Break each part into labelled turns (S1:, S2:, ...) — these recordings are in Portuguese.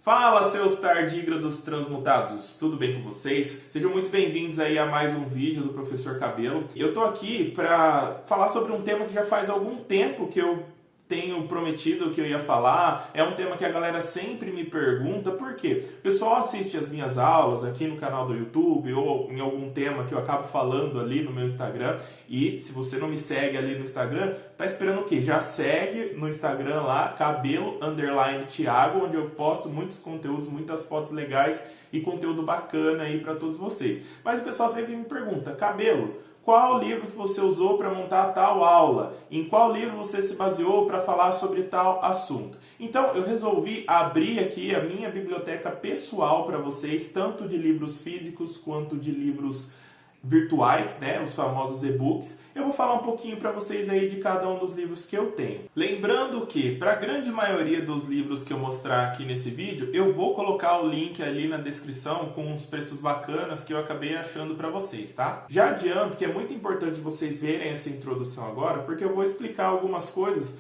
S1: Fala, seus tardígrados transmutados, tudo bem com vocês? Sejam muito bem-vindos aí a mais um vídeo do Professor Cabelo. Eu tô aqui para falar sobre um tema que já faz algum tempo que eu tenho prometido que eu ia falar. É um tema que a galera sempre me pergunta, por quê? O pessoal assiste as minhas aulas aqui no canal do YouTube ou em algum tema que eu acabo falando ali no meu Instagram, e se você não me segue ali no Instagram, tá esperando o quê? Já segue no Instagram lá, cabelo_Thiago, onde eu posto muitos conteúdos, muitas fotos legais e conteúdo bacana aí para todos vocês. Mas o pessoal sempre me pergunta, Cabelo, qual livro que você usou para montar tal aula? Em qual livro você se baseou para falar sobre tal assunto? Então, eu resolvi abrir aqui a minha biblioteca pessoal para vocês, tanto de livros físicos quanto de livros virtuais, né, os famosos e-books. Eu vou falar um pouquinho para vocês aí de cada um dos livros que eu tenho. Lembrando que, para a grande maioria dos livros que eu mostrar aqui nesse vídeo, eu vou colocar o link ali na descrição com uns preços bacanas que eu acabei achando para vocês, tá? Já adianto que é muito importante vocês verem essa introdução agora, porque eu vou explicar algumas coisas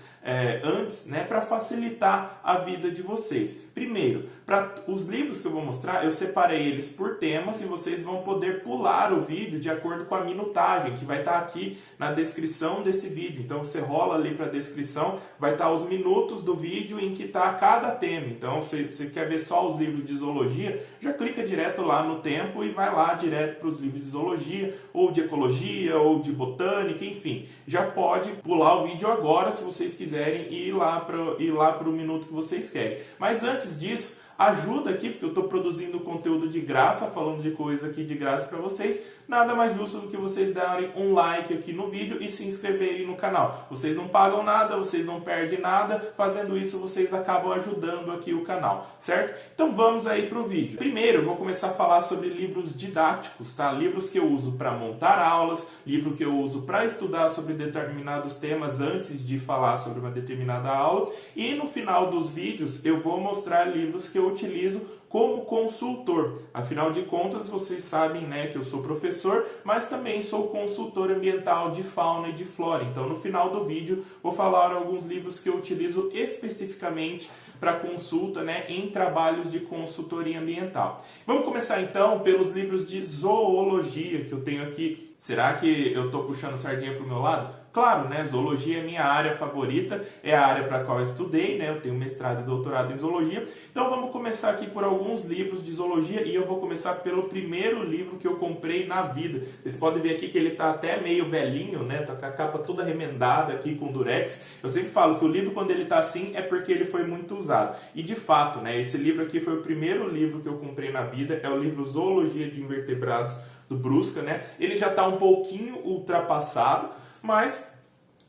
S1: antes, né, para facilitar a vida de vocês. Primeiro, para os livros que eu vou mostrar, eu separei eles por temas e vocês vão poder pular o vídeo de acordo com a minutagem, que vai estar aqui na descrição desse vídeo. Então você rola ali para a descrição, vai estar os minutos do vídeo em que está cada tema. Então se você quer ver só os livros de zoologia, já clica direto lá no tempo e vai lá direto para os livros de zoologia, ou de ecologia, ou de botânica, enfim. Já pode pular o vídeo agora se vocês quiserem ir lá para o minuto que vocês querem. Mas antes disso, ajuda aqui, porque eu estou produzindo conteúdo de graça, falando de coisa aqui de graça para vocês. Nada mais justo do que vocês darem um like aqui no vídeo e se inscreverem no canal. Vocês não pagam nada, vocês não perdem nada. Fazendo isso, vocês acabam ajudando aqui o canal, certo? Então vamos aí para o vídeo. Primeiro, eu vou começar a falar sobre livros didáticos, tá? Livros que eu uso para montar aulas, livro que eu uso para estudar sobre determinados temas antes de falar sobre uma determinada aula. E no final dos vídeos, eu vou mostrar livros que eu utilizo como consultor. Afinal de contas, vocês sabem, né, que eu sou professor, mas também sou consultor ambiental de fauna e de flora. Então, no final do vídeo, vou falar alguns livros que eu utilizo especificamente para consulta, né, em trabalhos de consultoria ambiental. Vamos começar então pelos livros de zoologia que eu tenho aqui. Será que eu estou puxando sardinha para o meu lado? Claro, né? Zoologia é minha área favorita, é a área para a qual eu estudei, né? Eu tenho mestrado e doutorado em zoologia. Então vamos começar aqui por alguns livros de zoologia e eu vou começar pelo primeiro livro que eu comprei na vida. Vocês podem ver aqui que ele está até meio velhinho, né? Tá com a capa toda remendada aqui com durex. Eu sempre falo que o livro, quando ele está assim, é porque ele foi muito usado. E de fato, né? Esse livro aqui foi o primeiro livro que eu comprei na vida, é o livro Zoologia de Invertebrados do Brusca, né? Ele já está um pouquinho ultrapassado, mas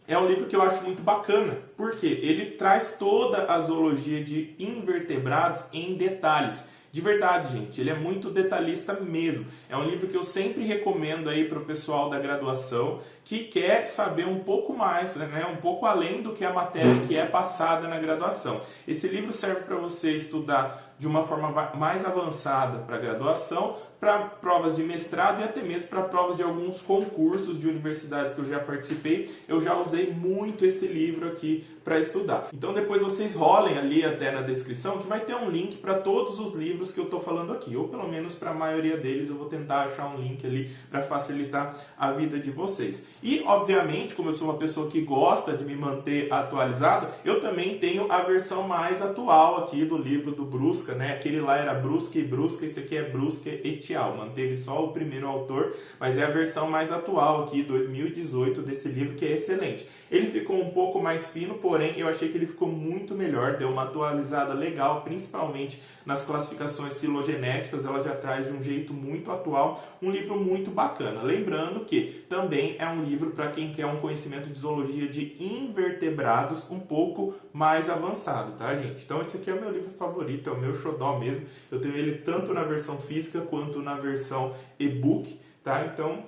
S1: é um livro que eu acho muito bacana, porque ele traz toda a zoologia de invertebrados em detalhes. De verdade, gente, ele é muito detalhista mesmo. É um livro que eu sempre recomendo aí para o pessoal da graduação que quer saber um pouco mais, né, um pouco além do que a matéria que é passada na graduação. Esse livro serve para você estudar de uma forma mais avançada para a graduação, para provas de mestrado e até mesmo para provas de alguns concursos de universidades que eu já participei. Eu já usei muito esse livro aqui para estudar. Então depois vocês rolem ali até na descrição que vai ter um link para todos os livros que eu estou falando aqui, ou pelo menos para a maioria deles eu vou tentar achar um link ali para facilitar a vida de vocês. E obviamente, como eu sou uma pessoa que gosta de me manter atualizado, eu também tenho a versão mais atual aqui do livro do Brusca, né? Aquele lá era Brusca e Brusca, esse aqui é Brusca et al. Manteve só o primeiro autor, mas é a versão mais atual aqui, 2018, desse livro, que é excelente. Ele ficou um pouco mais fino, porém eu achei que ele ficou muito melhor, deu uma atualizada legal, principalmente nas classificações filogenéticas, ela já traz de um jeito muito atual, um livro muito bacana. Lembrando que também é um livro para quem quer um conhecimento de zoologia de invertebrados um pouco mais avançado, tá, gente? Então esse aqui é o meu livro favorito, é o meu xodó mesmo. Eu tenho ele tanto na versão física quanto na versão e-book, tá? Então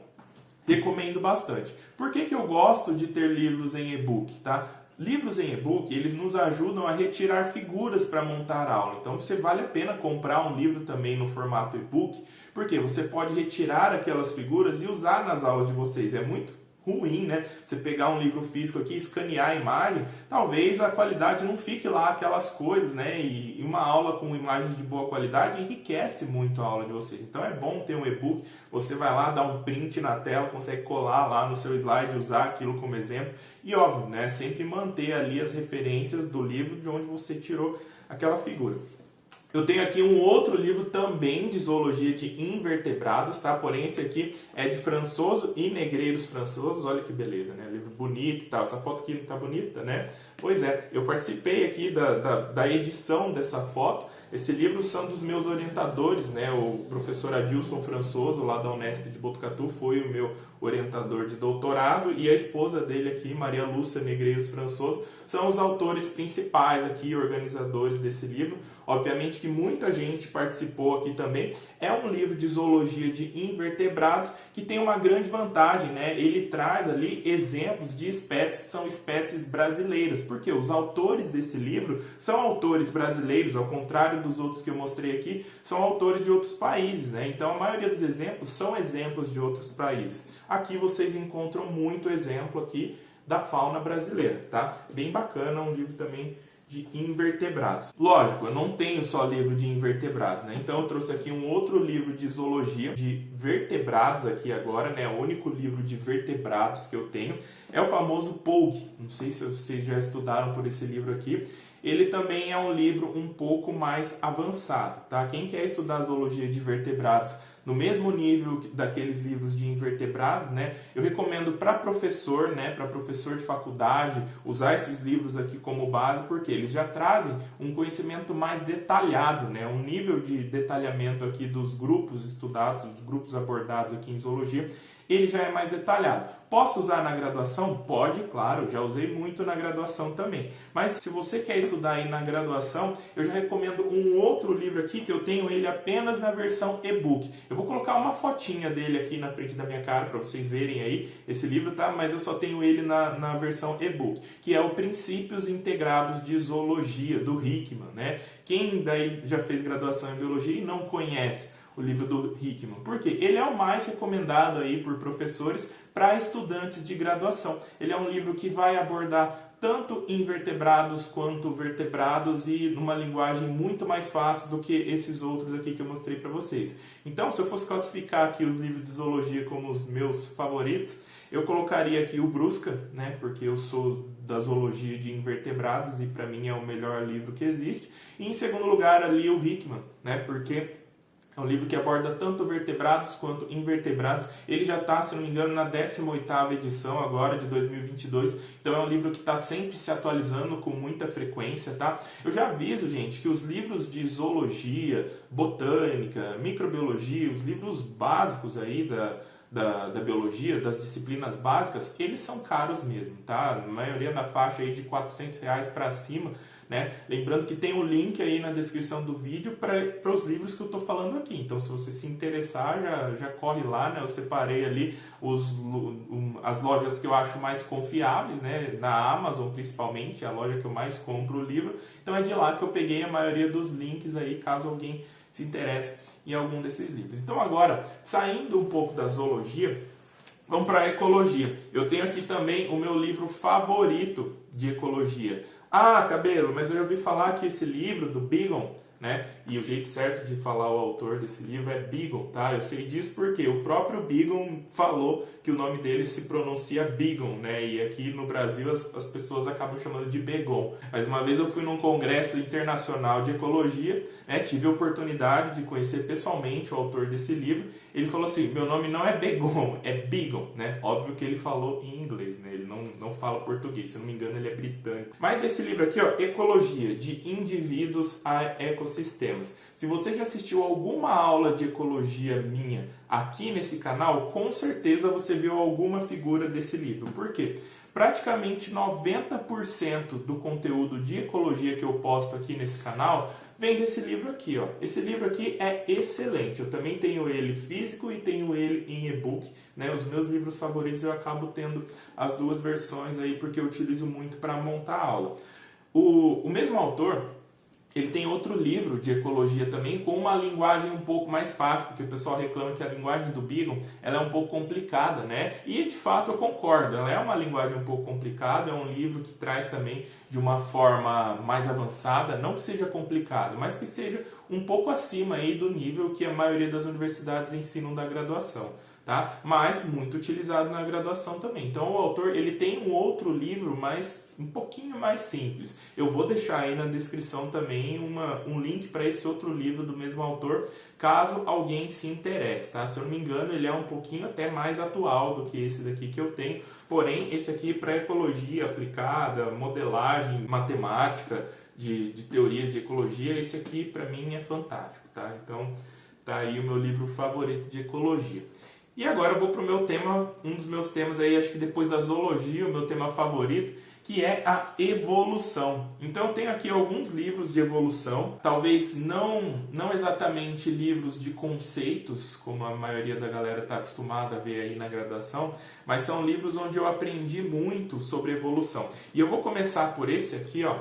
S1: recomendo bastante. Por que eu gosto de ter livros em e-book, tá? Livros em e-book, eles nos ajudam a retirar figuras para montar a aula. Então, vale a pena comprar um livro também no formato e-book, porque você pode retirar aquelas figuras e usar nas aulas de vocês. É muito ruim, né? Você pegar um livro físico aqui, escanear a imagem, talvez a qualidade não fique lá aquelas coisas, né? E uma aula com imagens de boa qualidade enriquece muito a aula de vocês. Então é bom ter um e-book, você vai lá, dá um print na tela, consegue colar lá no seu slide, usar aquilo como exemplo. E óbvio, né? Sempre manter ali as referências do livro de onde você tirou aquela figura. Eu tenho aqui um outro livro também de zoologia de invertebrados, tá? Porém, esse aqui é de Françoso e Negreiros Françosos. Olha que beleza, né? Livro bonito e tal. Essa foto aqui não tá bonita, né? Pois é, eu participei aqui da edição dessa foto. Esse livro são dos meus orientadores, né? O professor Adilson Françoso, lá da Unesp de Botucatu, foi o meu orientador de doutorado, e a esposa dele aqui, Maria Lúcia Negreiros Françoso, são os autores principais aqui, organizadores desse livro. Obviamente que muita gente participou aqui também. É um livro de zoologia de invertebrados que tem uma grande vantagem, né? Ele traz ali exemplos de espécies que são espécies brasileiras, porque os autores desse livro são autores brasileiros, ao contrário dos outros que eu mostrei aqui, são autores de outros países, né? Então a maioria dos exemplos são exemplos de outros países. Aqui vocês encontram muito exemplo aqui da fauna brasileira, tá? Bem bacana, um livro também de invertebrados. Lógico, eu não tenho só livro de invertebrados, né? Então eu trouxe aqui um outro livro de zoologia de vertebrados aqui agora, né? O único livro de vertebrados que eu tenho é o famoso Pogue. Não sei se vocês já estudaram por esse livro aqui. Ele também é um livro um pouco mais avançado, tá? Quem quer estudar zoologia de vertebrados no mesmo nível daqueles livros de invertebrados, né? Eu recomendo para professor, né? Para professor de faculdade, usar esses livros aqui como base, porque eles já trazem um conhecimento mais detalhado, né? Um nível de detalhamento aqui dos grupos estudados, dos grupos abordados aqui em zoologia, ele já é mais detalhado. Posso usar na graduação? Pode, claro, já usei muito na graduação também. Mas se você quer estudar aí na graduação, eu já recomendo um outro livro aqui, que eu tenho ele apenas na versão e-book. Eu vou colocar uma fotinha dele aqui na frente da minha cara para vocês verem aí esse livro, tá? Mas eu só tenho ele na versão e-book, que é o Princípios Integrados de Zoologia, do Hickman, né? Quem daí já fez graduação em biologia e não conhece o livro do Hickman, porque ele é o mais recomendado aí por professores para estudantes de graduação. Ele é um livro que vai abordar tanto invertebrados quanto vertebrados e numa linguagem muito mais fácil do que esses outros aqui que eu mostrei para vocês. Então, se eu fosse classificar aqui os livros de zoologia como os meus favoritos, eu colocaria aqui o Brusca, né, porque eu sou da zoologia de invertebrados e para mim é o melhor livro que existe. E em segundo lugar ali o Hickman, né, porque é um livro que aborda tanto vertebrados quanto invertebrados. Ele já está, se não me engano, na 18ª edição agora, de 2022. Então é um livro que está sempre se atualizando com muita frequência, tá? Eu já aviso, gente, que os livros de zoologia, botânica, microbiologia, os livros básicos aí da biologia, das disciplinas básicas, eles são caros mesmo, tá? A maioria na faixa aí de R$400 para cima, né? Lembrando que tem um link aí na descrição do vídeo para os livros que eu estou falando aqui. Então, se você se interessar, já corre lá, né? Eu separei ali as lojas que eu acho mais confiáveis, né? Na Amazon, principalmente, é a loja que eu mais compro o livro. Então, é de lá que eu peguei a maioria dos links aí, caso alguém se interesse em algum desses livros. Então, agora, saindo um pouco da zoologia, vamos para a ecologia. Eu tenho aqui também o meu livro favorito de ecologia. Ah, Cabelo, mas eu já ouvi falar que esse livro do Beagon, né? E o jeito certo de falar o autor desse livro é Beagon, tá? Eu sei disso porque o próprio Beagon falou que o nome dele se pronuncia Beagon, né? E aqui no Brasil as pessoas acabam chamando de Begon. Mas uma vez eu fui num congresso internacional de ecologia, né? Tive a oportunidade de conhecer pessoalmente o autor desse livro. Ele falou assim, meu nome não é Begon, é Beagon, né? Óbvio que ele falou em inglês, né? Ele não fala português, se eu não me engano ele é britânico. Mas esse livro aqui, ó, Ecologia, de Indivíduos a Ecossistemas. Se você já assistiu alguma aula de ecologia minha aqui nesse canal, com certeza você viu alguma figura desse livro. Por quê? Praticamente 90% do conteúdo de ecologia que eu posto aqui nesse canal vem desse livro aqui, ó. Esse livro aqui é excelente. Eu também tenho ele físico e tenho ele em e-book, né? Os meus livros favoritos eu acabo tendo as duas versões aí porque eu utilizo muito para montar a aula. O mesmo autor, Ele tem outro livro de ecologia também, com uma linguagem um pouco mais fácil, porque o pessoal reclama que a linguagem do Beagle ela é um pouco complicada, né? E de fato eu concordo, ela é uma linguagem um pouco complicada, é um livro que traz também de uma forma mais avançada, não que seja complicado, mas que seja um pouco acima aí do nível que a maioria das universidades ensinam da graduação. Tá? Mas muito utilizado na graduação também. Então o autor ele tem um outro livro um pouquinho mais simples. Eu vou deixar aí na descrição também um link para esse outro livro do mesmo autor, caso alguém se interesse. Tá? Se eu não me engano, ele é um pouquinho até mais atual do que esse daqui que eu tenho. Porém, esse aqui para ecologia aplicada, modelagem, matemática, de teorias de ecologia, esse aqui para mim é fantástico. Tá? Então tá aí o meu livro favorito de ecologia. E agora eu vou para o meu tema, um dos meus temas aí, acho que depois da zoologia, o meu tema favorito, que é a evolução. Então eu tenho aqui alguns livros de evolução, talvez não exatamente livros de conceitos, como a maioria da galera está acostumada a ver aí na graduação, mas são livros onde eu aprendi muito sobre evolução. E eu vou começar por esse aqui, ó,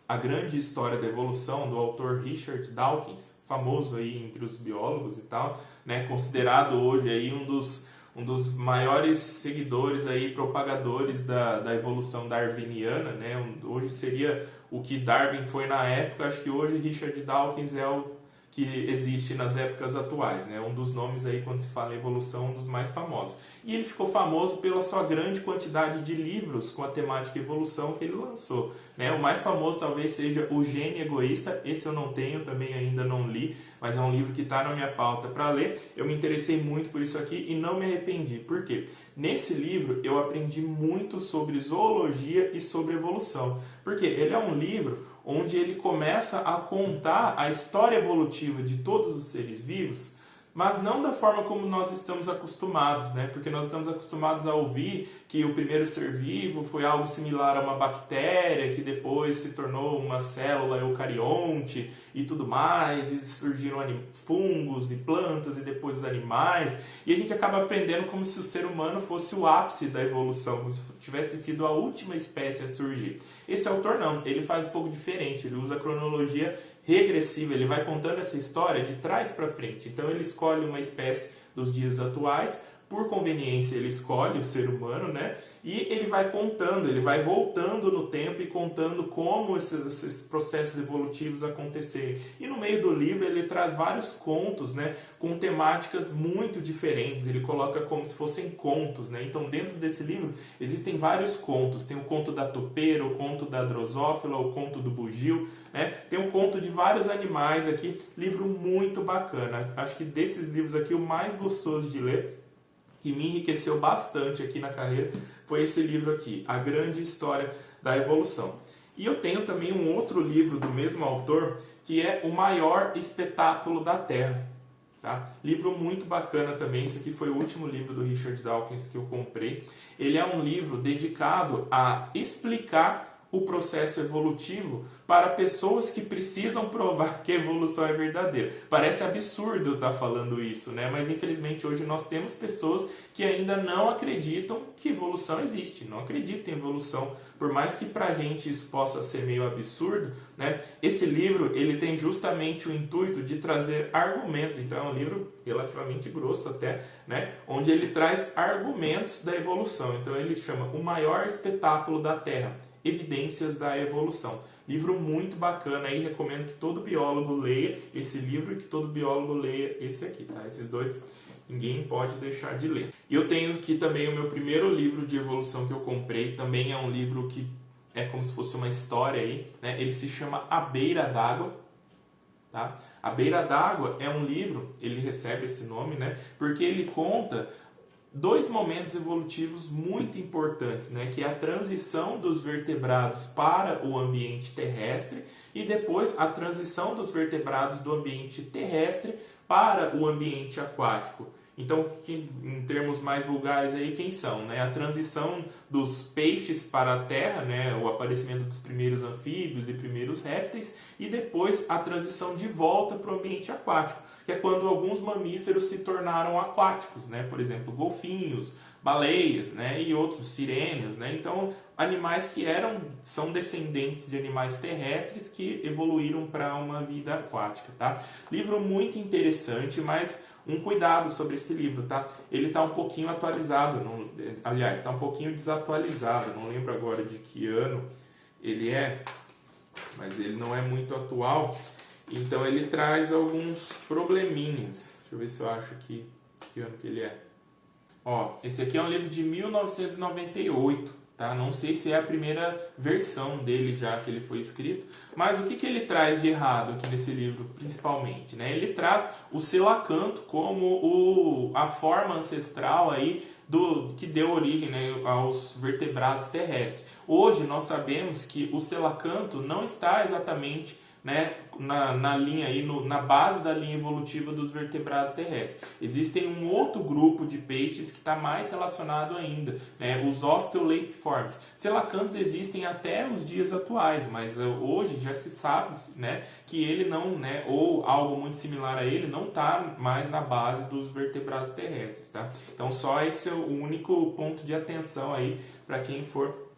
S1: A Grande História da Evolução, do autor Richard Dawkins, famoso aí entre os biólogos e tal, né, considerado hoje aí um dos maiores seguidores aí, propagadores da evolução darwiniana, né? Hoje seria o que Darwin foi na época, acho que hoje Richard Dawkins é o que existe nas épocas atuais, né? Um dos nomes aí quando se fala em evolução, um dos mais famosos. E ele ficou famoso pela sua grande quantidade de livros com a temática evolução que ele lançou, né? O mais famoso talvez seja O Gênio Egoísta, esse eu não tenho, também ainda não li, mas é um livro que está na minha pauta para ler. Eu me interessei muito por isso aqui e não me arrependi. Por quê? Nesse livro eu aprendi muito sobre zoologia e sobre evolução, porque ele é um livro onde ele começa a contar a história evolutiva de todos os seres vivos, mas não da forma como nós estamos acostumados, né? Porque nós estamos acostumados a ouvir que o primeiro ser vivo foi algo similar a uma bactéria, que depois se tornou uma célula eucarionte e tudo mais, e surgiram fungos e plantas e depois os animais, e a gente acaba aprendendo como se o ser humano fosse o ápice da evolução, como se tivesse sido a última espécie a surgir. Esse autor não, ele faz um pouco diferente, ele usa a cronologia regressiva, ele vai contando essa história de trás para frente. Então ele escolhe uma espécie dos dias atuais, por conveniência ele escolhe o ser humano, né? E ele vai contando, ele vai voltando no tempo e contando como esses processos evolutivos aconteceram. E no meio do livro ele traz vários contos, né? Com temáticas muito diferentes, ele coloca como se fossem contos, né? Então dentro desse livro existem vários contos, tem o conto da topeira, o conto da drosófila, o conto do bugio, né? Tem um conto de vários animais aqui, livro muito bacana. Acho que desses livros aqui o mais gostoso de ler, que me enriqueceu bastante aqui na carreira, foi esse livro aqui, A Grande História da Evolução. E eu tenho também um outro livro do mesmo autor, que é O Maior Espetáculo da Terra. Tá? Livro muito bacana também, esse aqui foi o último livro do Richard Dawkins que eu comprei. Ele é um livro dedicado a explicar o processo evolutivo para pessoas que precisam provar que a evolução é verdadeira. Parece absurdo eu estar falando isso, né? Mas infelizmente hoje nós temos pessoas que ainda não acreditam que evolução existe, não acreditam em evolução. Por mais que pra gente isso possa ser meio absurdo, né? Esse livro ele tem justamente o intuito de trazer argumentos, então é um livro relativamente grosso até, né? Onde ele traz argumentos da evolução. Então ele chama O Maior Espetáculo da Terra, Evidências da Evolução. Livro muito bacana aí, recomendo que todo biólogo leia esse livro e que todo biólogo leia esse aqui, tá? Esses dois ninguém pode deixar de ler. E eu tenho aqui também o meu primeiro livro de evolução que eu comprei, também é um livro que é como se fosse uma história aí, né? Ele se chama A Beira d'Água, tá? A Beira d'Água é um livro, ele recebe esse nome, né? Porque ele conta dois momentos evolutivos muito importantes, né? Que é a transição dos vertebrados para o ambiente terrestre e depois a transição dos vertebrados do ambiente terrestre para o ambiente aquático. Então, em termos mais vulgares aí, quem são? Né? A transição dos peixes para a terra, né? O aparecimento dos primeiros anfíbios e primeiros répteis, e depois a transição de volta para o ambiente aquático, que é quando alguns mamíferos se tornaram aquáticos, né? Por exemplo, golfinhos, baleias, né, e outros sirêneos, né? Então, animais que são descendentes de animais terrestres que evoluíram para uma vida aquática, tá? Livro muito interessante, mas um cuidado sobre esse livro, tá? Ele está um pouquinho atualizado, aliás, está um pouquinho desatualizado, não lembro agora de que ano ele é, mas ele não é muito atual, então ele traz alguns probleminhas. Deixa eu ver se eu acho aqui que ano que ele é. Ó, esse aqui é um livro de 1998, tá? Não sei se é a primeira versão dele já que ele foi escrito, mas o que ele traz de errado aqui nesse livro, principalmente, né? Ele traz o selacanto como a forma ancestral aí que deu origem, né, aos vertebrados terrestres. Hoje nós sabemos que o selacanto não está exatamente, né, na linha aí, na base da linha evolutiva dos vertebrados terrestres. Existem um outro grupo de peixes que está mais relacionado ainda, né, os osteoleipiformes. Selacantos existem até os dias atuais, mas hoje já se sabe, né, que ele não, né, ou algo muito similar a ele, não está mais na base dos vertebrados terrestres, tá? Então só esse é o único ponto de atenção aí para quem for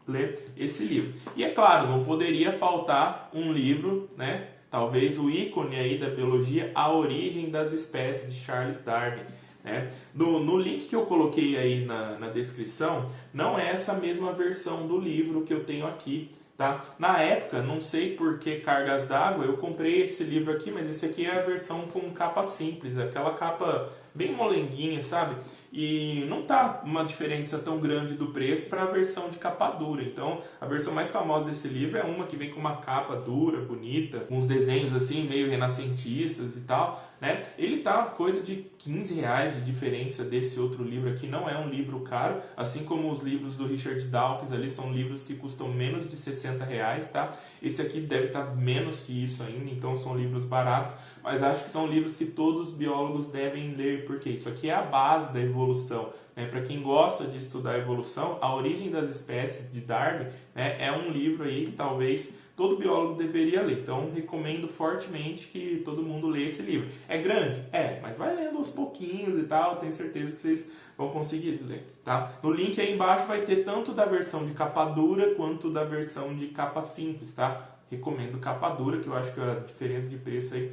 S1: ler esse livro. E é claro, não poderia faltar um livro, né? Talvez o ícone aí da biologia, A Origem das Espécies, de Charles Darwin. Né? No link que eu coloquei aí na descrição, não é essa mesma versão do livro que eu tenho aqui. Tá? Na época, não sei por que cargas d'água, eu comprei esse livro aqui, mas esse aqui é a versão com capa simples, aquela capa bem molenguinha, sabe? E não tá uma diferença tão grande do preço para a versão de capa dura. Então, a versão mais famosa desse livro é uma que vem com uma capa dura, bonita, com uns desenhos assim, meio renascentistas e tal, né? Ele tá coisa de R$15 de diferença desse outro livro aqui, não é um livro caro, assim como os livros do Richard Dawkins ali são livros que custam menos de R$60, tá? Esse aqui deve estar menos que isso ainda, então são livros baratos, mas acho que são livros que todos os biólogos devem ler, porque isso aqui é a base da evolução. Né? Para quem gosta de estudar a evolução, A Origem das Espécies, de Darwin, né, é um livro aí que talvez todo biólogo deveria ler. Então, recomendo fortemente que todo mundo leia esse livro. É grande? É, mas vai lendo aos pouquinhos e tal, tenho certeza que vocês vão conseguir ler. Tá? No link aí embaixo vai ter tanto da versão de capa dura quanto da versão de capa simples, tá? Recomendo capa dura, que eu acho que a diferença de preço aí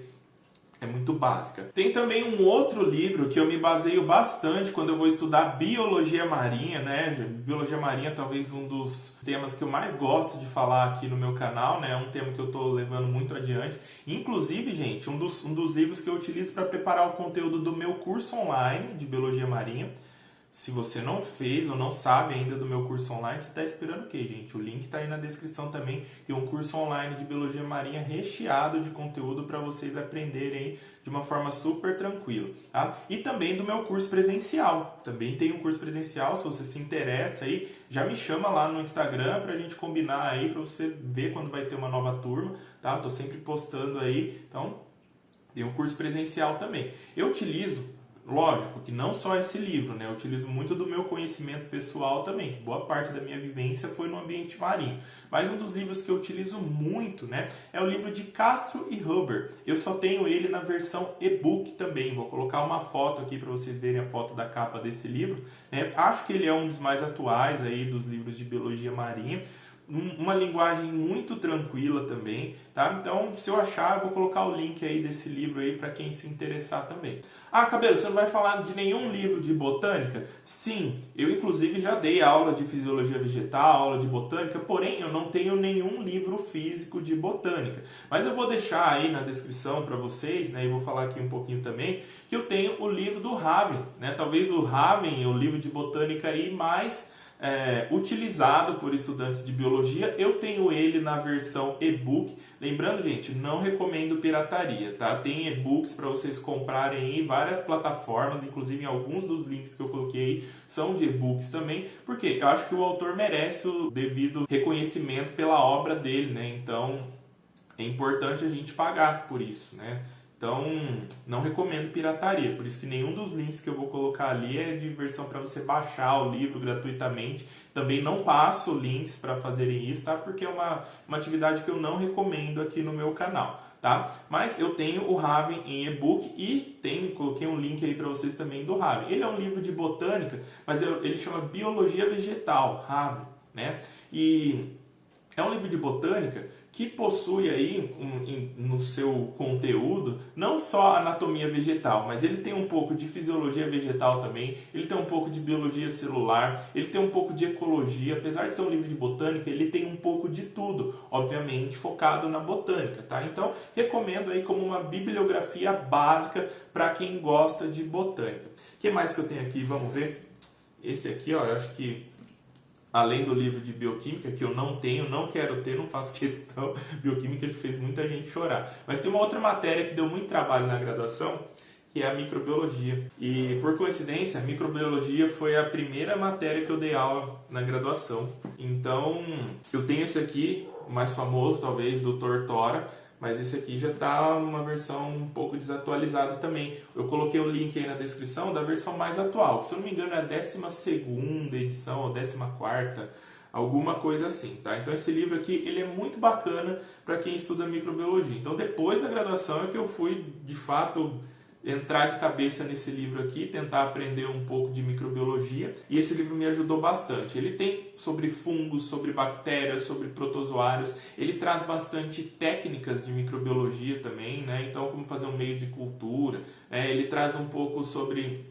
S1: é muito básica. Tem também um outro livro que eu me baseio bastante quando eu vou estudar biologia marinha, né? Biologia marinha é talvez um dos temas que eu mais gosto de falar aqui no meu canal, né? É um tema que eu estou levando muito adiante. Inclusive, gente, um dos livros que eu utilizo para preparar o conteúdo do meu curso online de biologia marinha. Se você não fez ou não sabe ainda do meu curso online, você está esperando o quê, gente? O link está aí na descrição também. Tem um curso online de biologia marinha recheado de conteúdo para vocês aprenderem de uma forma super tranquila. Tá? E também do meu curso presencial. Também tem um curso presencial, se você se interessa aí, já me chama lá no Instagram para a gente combinar aí, para você ver quando vai ter uma nova turma. Tá? Estou sempre postando aí, então tem um curso presencial também. Eu utilizo, lógico que não só esse livro, né? Eu utilizo muito do meu conhecimento pessoal também, que boa parte da minha vivência foi no ambiente marinho. Mas um dos livros que eu utilizo muito, né, é o livro de Castro e Huber. Eu só tenho ele na versão e-book também. Vou colocar uma foto aqui para vocês verem a foto da capa desse livro. Né? Acho que ele é um dos mais atuais aí dos livros de biologia marinha. Uma linguagem muito tranquila também, tá? Então, se eu achar, eu vou colocar o link aí desse livro aí para quem se interessar também. Ah, Cabelo, você não vai falar de nenhum livro de botânica? Sim, eu inclusive já dei aula de fisiologia vegetal, aula de botânica, porém eu não tenho nenhum livro físico de botânica. Mas eu vou deixar aí na descrição para vocês, né? E vou falar aqui um pouquinho também, que eu tenho o livro do Raven, né? Talvez o Raven, o livro de botânica aí mais utilizado por estudantes de biologia. Eu tenho ele na versão e-book. Lembrando, gente, não recomendo pirataria, tá? Tem e-books para vocês comprarem em várias plataformas, inclusive alguns dos links que eu coloquei aí são de e-books também, porque eu acho que o autor merece o devido reconhecimento pela obra dele, né? Então é importante a gente pagar por isso, né? Então, não recomendo pirataria, por isso que nenhum dos links que eu vou colocar ali é de versão para você baixar o livro gratuitamente. Também não passo links para fazerem isso, tá? Porque é uma atividade que eu não recomendo aqui no meu canal. tá? Mas eu tenho o Raven em e-book e coloquei um link aí para vocês também do Raven. Ele é um livro de botânica, mas ele chama Biologia Vegetal, Raven, né? E é um livro de botânica que possui aí no seu conteúdo não só anatomia vegetal, mas ele tem um pouco de fisiologia vegetal também, ele tem um pouco de biologia celular, ele tem um pouco de ecologia. Apesar de ser um livro de botânica, ele tem um pouco de tudo, obviamente focado na botânica, tá? Então, recomendo aí como uma bibliografia básica para quem gosta de botânica. O que mais que eu tenho aqui? Vamos ver. Esse aqui, ó, eu acho que além do livro de bioquímica, que eu não tenho, não quero ter, não faço questão, bioquímica já fez muita gente chorar. Mas tem uma outra matéria que deu muito trabalho na graduação, que é a microbiologia. E, por coincidência, a microbiologia foi a primeira matéria que eu dei aula na graduação. Então, eu tenho esse aqui, o mais famoso, talvez, do Tortora, mas esse aqui já está uma versão um pouco desatualizada também. Eu coloquei o link aí na descrição da versão mais atual, que se eu não me engano é a 12ª edição ou 14ª, alguma coisa assim, tá? Então esse livro aqui, ele é muito bacana para quem estuda microbiologia. Então depois da graduação é que eu fui, de fato, entrar de cabeça nesse livro aqui, tentar aprender um pouco de microbiologia, e esse livro me ajudou bastante. Ele tem sobre fungos, sobre bactérias, sobre protozoários, ele traz bastante técnicas de microbiologia também, né? Então como fazer um meio de cultura, né? Ele traz um pouco sobre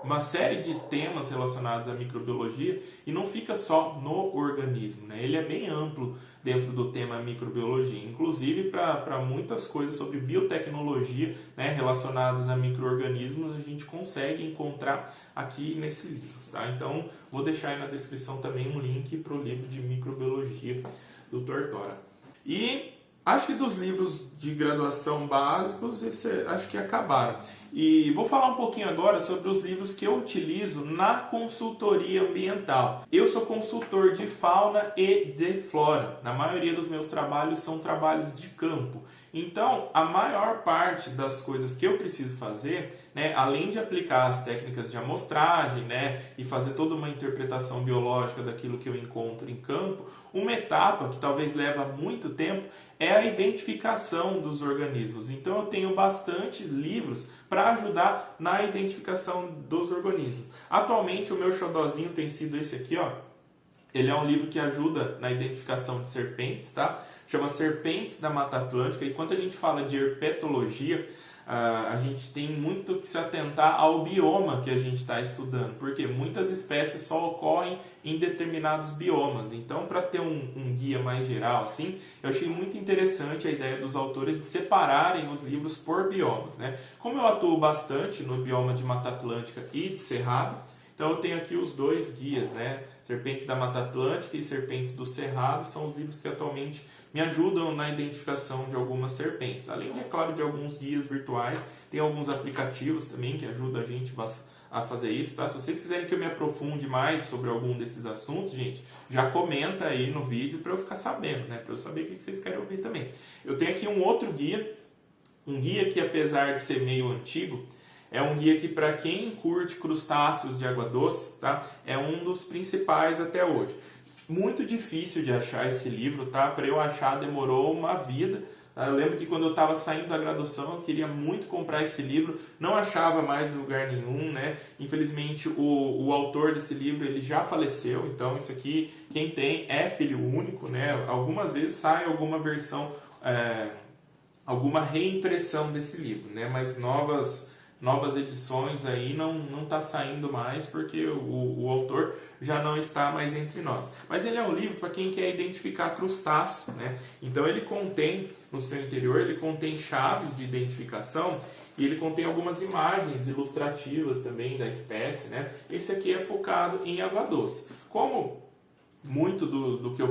S1: uma série de temas relacionados à microbiologia e não fica só no organismo, né? Ele é bem amplo dentro do tema microbiologia, inclusive para muitas coisas sobre biotecnologia, né, relacionadas a micro-organismos, a gente consegue encontrar aqui nesse livro, tá? Então, vou deixar aí na descrição também um link para o livro de microbiologia do Tortora. E acho que dos livros de graduação básicos, acho que acabaram. E vou falar um pouquinho agora sobre os livros que eu utilizo na consultoria ambiental. Eu sou consultor de fauna e de flora. Na maioria dos meus trabalhos são trabalhos de campo. Então, a maior parte das coisas que eu preciso fazer, né, além de aplicar as técnicas de amostragem, né, e fazer toda uma interpretação biológica daquilo que eu encontro em campo, uma etapa que talvez leva muito tempo é a identificação dos organismos. Então, eu tenho bastante livros para ajudar na identificação dos organismos. Atualmente, o meu xodozinho tem sido esse aqui, ó. Ele é um livro que ajuda na identificação de serpentes, tá? Chama Serpentes da Mata Atlântica. E quando a gente fala de herpetologia, a gente tem muito que se atentar ao bioma que a gente está estudando, porque muitas espécies só ocorrem em determinados biomas. Então, para ter um guia mais geral, assim, eu achei muito interessante a ideia dos autores de separarem os livros por biomas, né? Como eu atuo bastante no bioma de Mata Atlântica e de Cerrado, então eu tenho aqui os dois guias, né? Serpentes da Mata Atlântica e Serpentes do Cerrado são os livros que atualmente me ajudam na identificação de algumas serpentes. Além de, é claro, de alguns guias virtuais, tem alguns aplicativos também que ajudam a gente a fazer isso, tá? Se vocês quiserem que eu me aprofunde mais sobre algum desses assuntos, gente, já comenta aí no vídeo para eu ficar sabendo, né? Para eu saber o que vocês querem ouvir também. Eu tenho aqui um outro guia, um guia que, apesar de ser meio antigo, é um guia que, para quem curte crustáceos de água doce, tá? É um dos principais até hoje. Muito difícil de achar esse livro, tá? Para eu achar demorou uma vida. Tá? Eu lembro que quando eu estava saindo da graduação, eu queria muito comprar esse livro, não achava mais em lugar nenhum, né? Infelizmente, o autor desse livro, ele já faleceu, então isso aqui, quem tem é filho único, né? Algumas vezes sai alguma versão, alguma reimpressão desse livro, né? Mas novas edições aí não está saindo mais porque o autor já não está mais entre nós. Mas ele é um livro para quem quer identificar crustáceos, né? Então ele contém, no seu interior, ele contém chaves de identificação e ele contém algumas imagens ilustrativas também da espécie, né? Esse aqui é focado em água doce. Como muito do que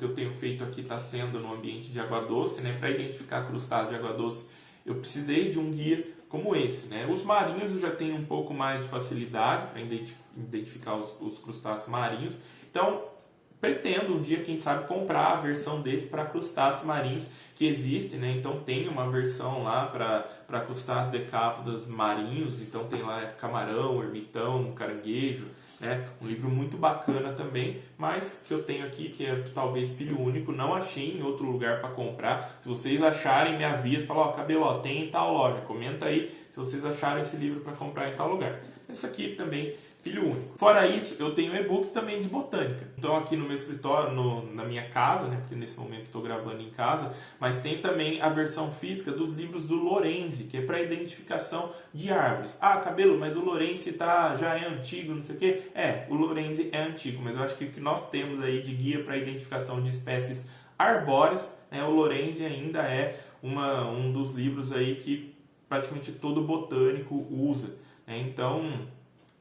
S1: eu tenho feito aqui está sendo no ambiente de água doce, né? Para identificar crustáceos de água doce, eu precisei de um guia como esse, né? Os marinhos eu já tenho um pouco mais de facilidade para identificar os crustáceos marinhos. Então, pretendo um dia, quem sabe, comprar a versão desse para crustáceos marinhos que existem, né? Então, tem uma versão lá para crustáceos decápodas marinhos. Então, tem lá camarão, ermitão, caranguejo, né? Um livro muito bacana também, mas que eu tenho aqui, que é talvez Filho Único, não achei em outro lugar para comprar. Se vocês acharem, me avisa, fala, ó, Cabelo, ó, tem em tal loja, comenta aí se vocês acharam esse livro para comprar em tal lugar. Esse aqui também, Filho Único. Fora isso, eu tenho e-books também de botânica. Então aqui no meu escritório, na minha casa, né, porque nesse momento estou gravando em casa, mas tem também a versão física dos livros do Lorenzi, que é para identificação de árvores. Ah, Cabelo, mas o Lorenzi já é antigo, não sei o quê. O Lorenzi é antigo, mas eu acho que o que nós temos aí de guia para identificação de espécies arbóreas, né, o Lorenzi ainda é um dos livros aí que praticamente todo botânico usa. Então,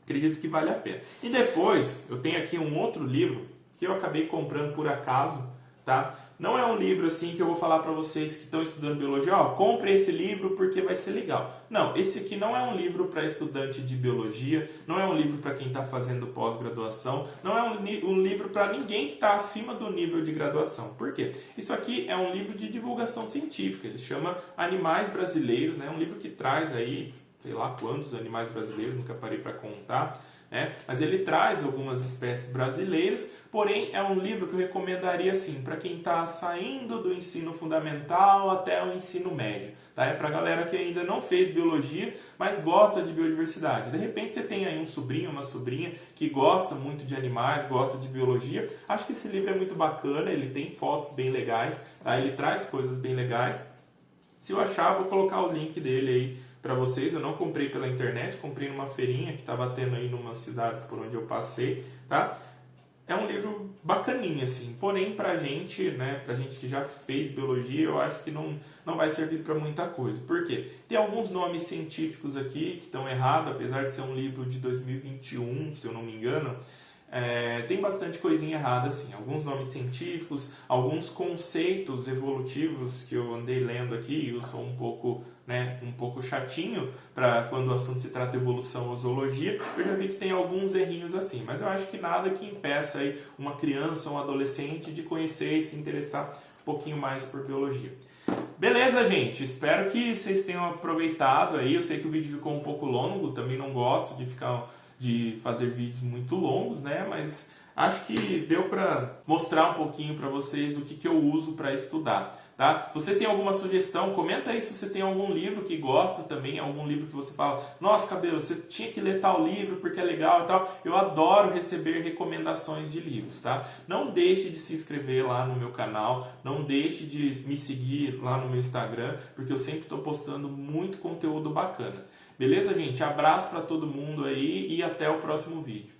S1: acredito que vale a pena. E depois, eu tenho aqui um outro livro que eu acabei comprando por acaso, tá? Não é um livro assim que eu vou falar para vocês que estão estudando biologia, ó, compre esse livro porque vai ser legal. Não, esse aqui não é um livro para estudante de biologia, não é um livro para quem está fazendo pós-graduação, não é um livro para ninguém que está acima do nível de graduação. Por quê? Isso aqui é um livro de divulgação científica, ele chama Animais Brasileiros, né? Um livro que traz aí sei lá quantos animais brasileiros, nunca parei para contar, né? Mas ele traz algumas espécies brasileiras, porém é um livro que eu recomendaria assim, para quem está saindo do ensino fundamental até o ensino médio, tá? É para a galera que ainda não fez biologia, mas gosta de biodiversidade. De repente você tem aí um sobrinho, uma sobrinha que gosta muito de animais, gosta de biologia, acho que esse livro é muito bacana, ele tem fotos bem legais, tá? Ele traz coisas bem legais. Se eu achar, vou colocar o link dele aí para vocês. Eu não comprei pela internet, comprei numa feirinha que estava tendo aí numas cidades por onde eu passei, tá? É um livro bacaninha, assim, porém pra gente, né, pra gente que já fez biologia, eu acho que não vai servir para muita coisa. Por quê? Tem alguns nomes científicos aqui que estão errados, apesar de ser um livro de 2021, se eu não me engano. Tem bastante coisinha errada, assim, alguns nomes científicos, alguns conceitos evolutivos que eu andei lendo aqui, e eu sou um pouco chatinho para quando o assunto se trata de evolução ou zoologia, eu já vi que tem alguns errinhos assim, mas eu acho que nada que impeça aí uma criança ou um adolescente de conhecer e se interessar um pouquinho mais por biologia. Beleza, gente? Espero que vocês tenham aproveitado aí. Eu sei que o vídeo ficou um pouco longo, também não gosto de fazer vídeos muito longos, né? Mas acho que deu para mostrar um pouquinho para vocês do que eu uso para estudar, tá? Se você tem alguma sugestão, comenta aí se você tem algum livro que gosta também, algum livro que você fala, nossa, Cabelo, você tinha que ler tal livro porque é legal e tal. Eu adoro receber recomendações de livros, tá? Não deixe de se inscrever lá no meu canal, não deixe de me seguir lá no meu Instagram, porque eu sempre estou postando muito conteúdo bacana. Beleza, gente? Abraço para todo mundo aí e até o próximo vídeo.